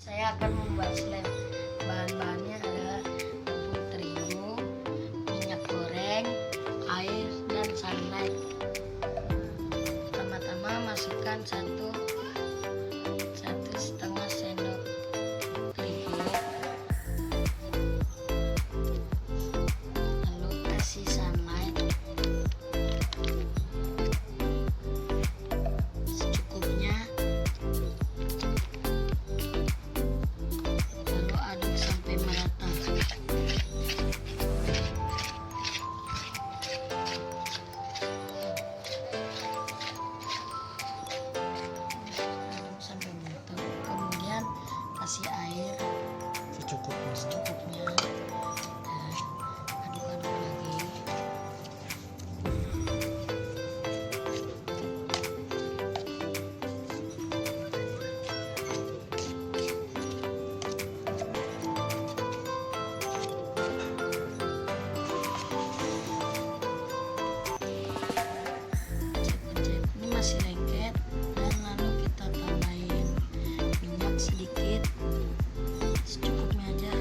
Saya akan membuat slime. Bahan-bahannya adalah tepung terigu, minyak goreng, air, dan sunlight. Pertama-tama masukkan satu setengah sendok terigu, lalu kasih sunlight secukupnya. Sampai merata. Kemudian kasih air secukupnya. Dan aduk-aduk lagi. Masih lengket, dan lalu kita tambahin minyak sedikit, secukupnya aja,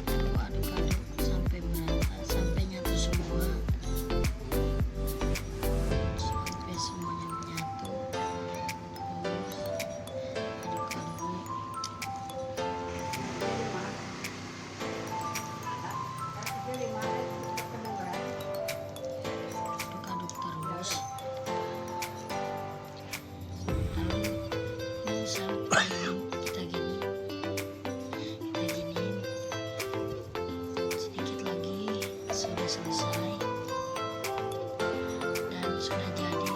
lalu aduk-aduk sampai merata, sampai nyatu semua, sampai semuanya menyatu. Terus aduk-aduk. Kita giniin sedikit lagi, sudah selesai dan sudah jadi.